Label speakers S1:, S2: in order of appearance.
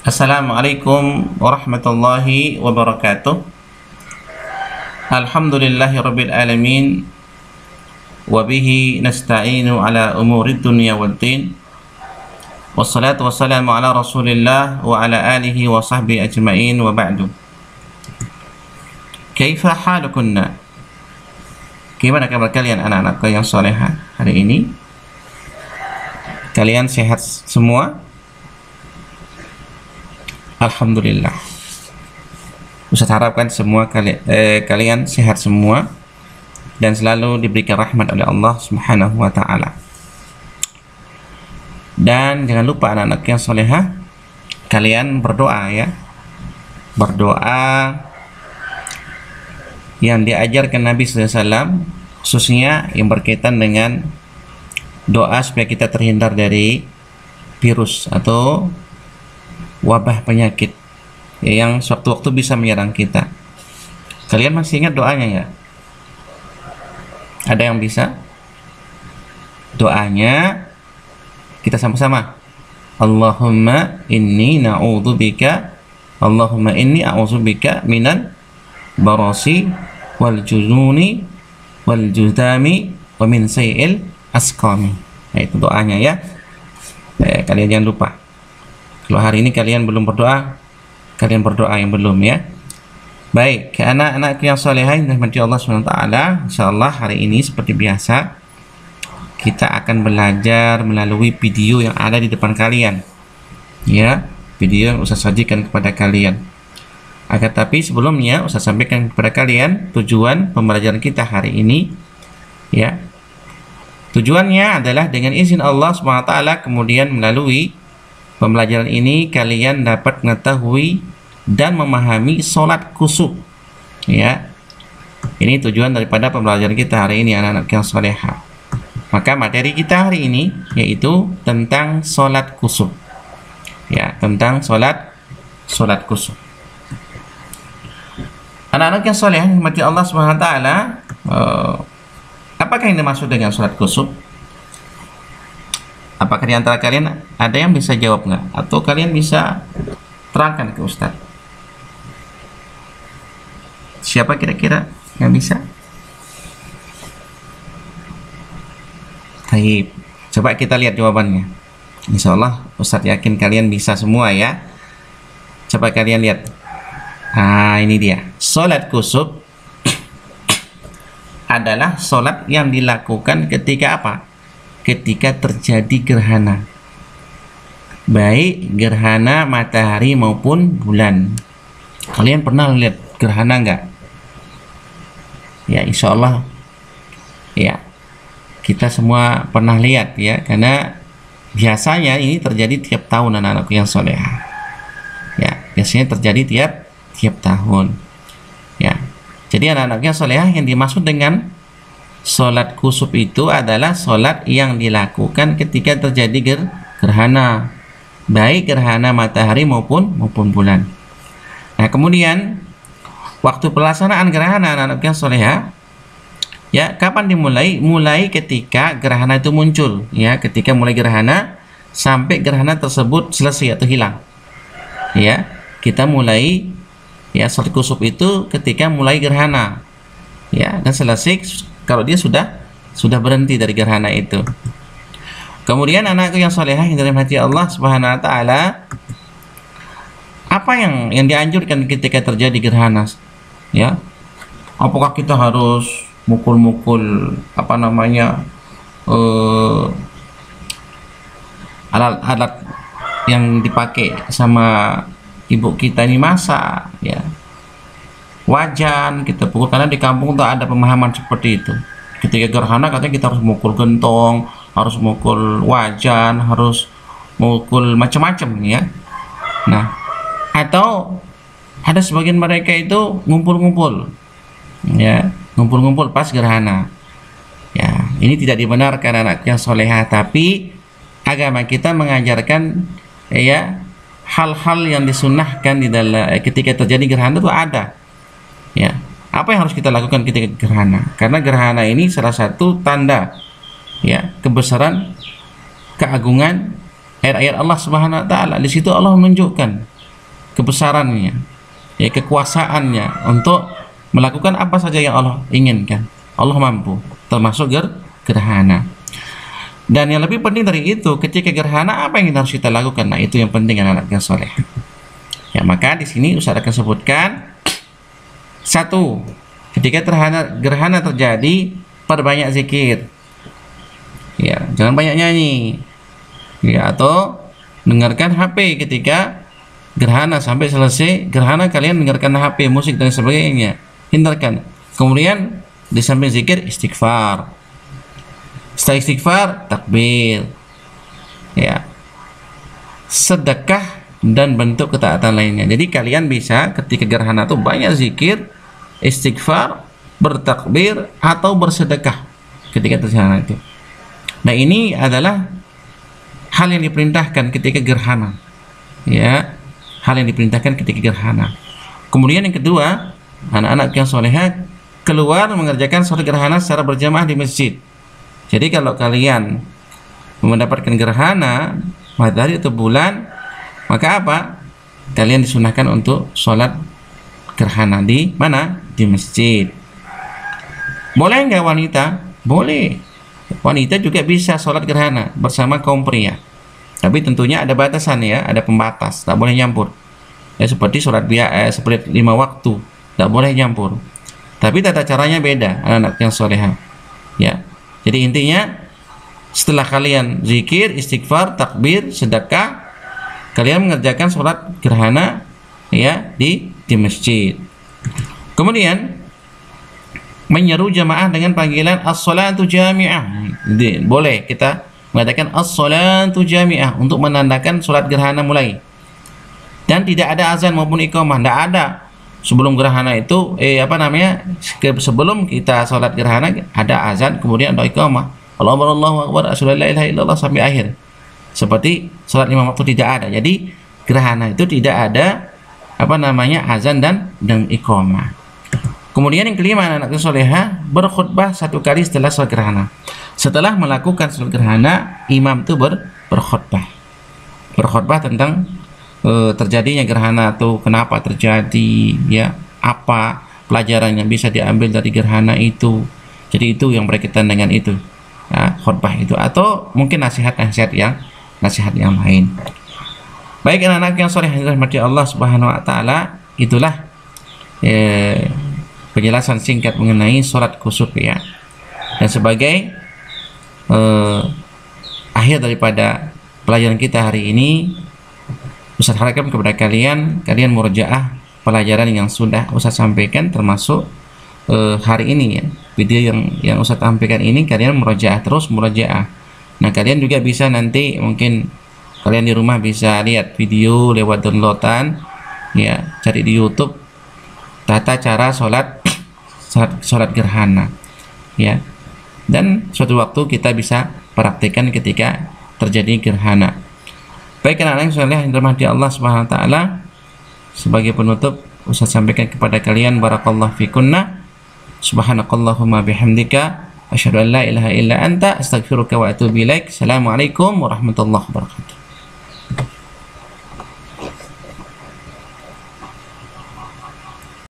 S1: Assalamualaikum warahmatullahi wabarakatuh. Alhamdulillahirabbil alamin wa bihi nasta'inu ala umurid dunya waddin. Wassalatu wassalamu ala Rasulillah wa ala alihi wa sahbihi ajmain wa ba'du. Kaifa halukunna? Gimana kabar kalian anak-anakku yang salehah hari ini? Kalian sehat semua? Alhamdulillah. Ustaz harapkan semua kalian sehat semua dan selalu diberikan rahmat oleh Allah Subhanahu wa taala. Dan jangan lupa anak-anak yang solehah, kalian berdoa ya. Berdoa yang diajarkan Nabi SAW, khususnya yang berkaitan dengan doa supaya kita terhindar dari virus atau wabah penyakit yang sewaktu-waktu bisa menyerang kita. Kalian masih ingat doanya ya? Ada yang bisa? Doanya kita sama-sama. Allahumma inni na'udzubika, Allahumma inni a'udzubika minal barasi wal jununi wal judami wa min sayil asqami. Nah, itu doanya ya. Kalian jangan lupa. Kalau hari ini kalian belum berdoa, kalian berdoa yang belum ya. Baik, ke anak-anak yang salehah yang dirahmati Allah SWT, insyaallah hari ini seperti biasa kita akan belajar melalui video yang ada di depan kalian. Ya, video yang Ustaz sajikan kepada kalian. Akan tapi sebelumnya Ustaz sampaikan kepada kalian tujuan pembelajaran kita hari ini ya. Tujuannya adalah dengan izin Allah SWT, kemudian melalui pembelajaran ini kalian dapat mengetahui dan memahami sholat kusuf ya. Ini tujuan daripada pembelajaran kita hari ini anak-anak yang salehah. Maka materi kita hari ini yaitu tentang sholat kusuf ya, tentang sholat kusuf. Anak-anak yang salehah mati Allah SWT, apakah yang dimaksud dengan sholat kusuf? Apakah di antara kalian ada yang bisa jawab nggak? Atau kalian bisa terangkan ke Ustaz? Siapa kira-kira yang bisa? Baik, coba kita lihat jawabannya. Insya Allah Ustaz yakin kalian bisa semua ya. Coba kalian lihat. Nah, ini dia. Sholat kusuf adalah sholat yang dilakukan ketika apa? Ketika terjadi gerhana, baik gerhana matahari maupun bulan. Kalian pernah lihat gerhana nggak? Ya, insya Allah ya, kita semua pernah lihat ya, karena biasanya ini terjadi tiap tahun anak-anakku yang solehah ya, biasanya terjadi tiap tahun ya. Jadi anak-anak yang solehah, yang dimaksud dengan sholat kusuf itu adalah sholat yang dilakukan ketika terjadi gerhana, baik gerhana matahari maupun bulan. Nah, kemudian waktu pelaksanaan gerhana anak-anak yang solehah ya, kapan dimulai? Mulai ketika gerhana itu muncul ya, ketika mulai gerhana sampai gerhana tersebut selesai atau hilang ya. Kita mulai ya sholat kusuf itu ketika mulai gerhana ya, dan selesai kalau dia sudah berhenti dari gerhana itu. Kemudian anakku yang salehah yang dirahmati Allah Subhanahu wa taala, apa yang dianjurkan ketika terjadi gerhana ya? Apakah kita harus mukul-mukul alat-alat yang dipakai sama ibu kita ini masak ya, wajan kita pukul? Karena di kampung tuh ada pemahaman seperti itu. Ketika gerhana katanya kita harus mukul gentong, harus mukul wajan, harus mukul macam-macam ya. Nah, atau ada sebagian mereka itu ngumpul-ngumpul ya, ngumpul-ngumpul pas gerhana ya. Ini tidak dibenarkan anak yang solehah, tapi agama kita mengajarkan ya hal-hal yang disunnahkan di dalam ketika terjadi gerhana itu ada. Ya, apa yang harus kita lakukan ketika gerhana? Karena gerhana ini salah satu tanda ya kebesaran, keagungan ayat-ayat Allah Subhanahu wa taala. Di situ Allah menunjukkan kebesarannya, ya kekuasaannya untuk melakukan apa saja yang Allah inginkan. Allah mampu, termasuk gerhana. Dan yang lebih penting dari itu, ketika gerhana apa yang harus kita lakukan? Nah, itu yang penting anak-anak yang soleh. Ya, maka di sini Ustaz akan sebutkan satu, ketika gerhana terjadi, perbanyak zikir. Ya, jangan banyak nyanyi. Ya, atau dengarkan HP ketika gerhana sampai selesai gerhana, kalian dengarkan HP, musik dan sebagainya. Hindarkan. Kemudian di samping zikir, istighfar. Setelah istighfar, takbir. Ya. Sedekah dan bentuk ketaatan lainnya. Jadi kalian bisa ketika gerhana itu banyak zikir, istighfar, bertakbir atau bersedekah ketika gerhana itu. Nah, ini adalah hal yang diperintahkan ketika gerhana. Ya, hal yang diperintahkan ketika gerhana. Kemudian yang kedua, anak-anak yang soleha keluar mengerjakan sholat gerhana secara berjamaah di masjid. Jadi kalau kalian mendapatkan gerhana matahari atau bulan, maka apa? Kalian disunahkan untuk sholat gerhana di mana? Di masjid. Boleh nggak wanita? Boleh. Wanita juga bisa sholat gerhana bersama kaum pria. Tapi tentunya ada batasan ya, ada pembatas, tak boleh nyampur. Ya, seperti sholat seperti 5 waktu, tak boleh nyampur. Tapi tata caranya beda, anak-anak yang soleha. Ya, jadi intinya setelah kalian zikir, istighfar, takbir, sedekah, kalian mengerjakan sholat gerhana ya di masjid. Kemudian menyeru jamaah dengan panggilan as-salatu jami'ah. Boleh kita mengatakan as-salatu jami'ah untuk menandakan sholat gerhana mulai. Dan tidak ada azan maupun iqamah, tidak ada. Sebelum gerhana itu sebelum kita sholat gerhana ada azan, kemudian ada iqamah. Allahu akbar, asyhadu an la ilaha illallah sampai akhir. Seperti sholat 5 waktu tidak ada. Jadi gerhana itu tidak ada azan dan iqamah. Kemudian yang kelima, anak-anak soleha berkhutbah 1 kali setelah sholat gerhana. Setelah melakukan sholat gerhana, imam itu berkhutbah tentang terjadinya gerhana itu, kenapa terjadi, ya, apa pelajaran yang bisa diambil dari gerhana itu. Jadi itu yang berkaitan dengan itu, ya, khutbah itu, atau mungkin nasihat yang lain. Baik anak-anak yang soleh yang dirahmati Allah Subhanahu wa taala, itulah penjelasan singkat mengenai sholat kusuf ya. Dan sebagai akhir daripada pelajaran kita hari ini, Ustaz harapkan kepada kalian murojaah pelajaran yang sudah Ustaz sampaikan, termasuk hari ini ya. Video yang Ustaz sampaikan ini kalian murojaah. Nah, kalian juga bisa nanti mungkin kalian di rumah bisa lihat video lewat downloadan ya, cari di YouTube tata cara sholat gerhana ya, dan suatu waktu kita bisa praktikkan ketika terjadi gerhana. Baik anak-anak yang dirahmati Allah Subhanahu wa taala, sebagai penutup Ustaz sampaikan kepada kalian barakallahu fikunna, subhanakallahumma bihamdika asyhadu an la ilaha illa anta astaghfiruka wa atubu ilaik. Assalamualaikum warahmatullahi wabarakatuh.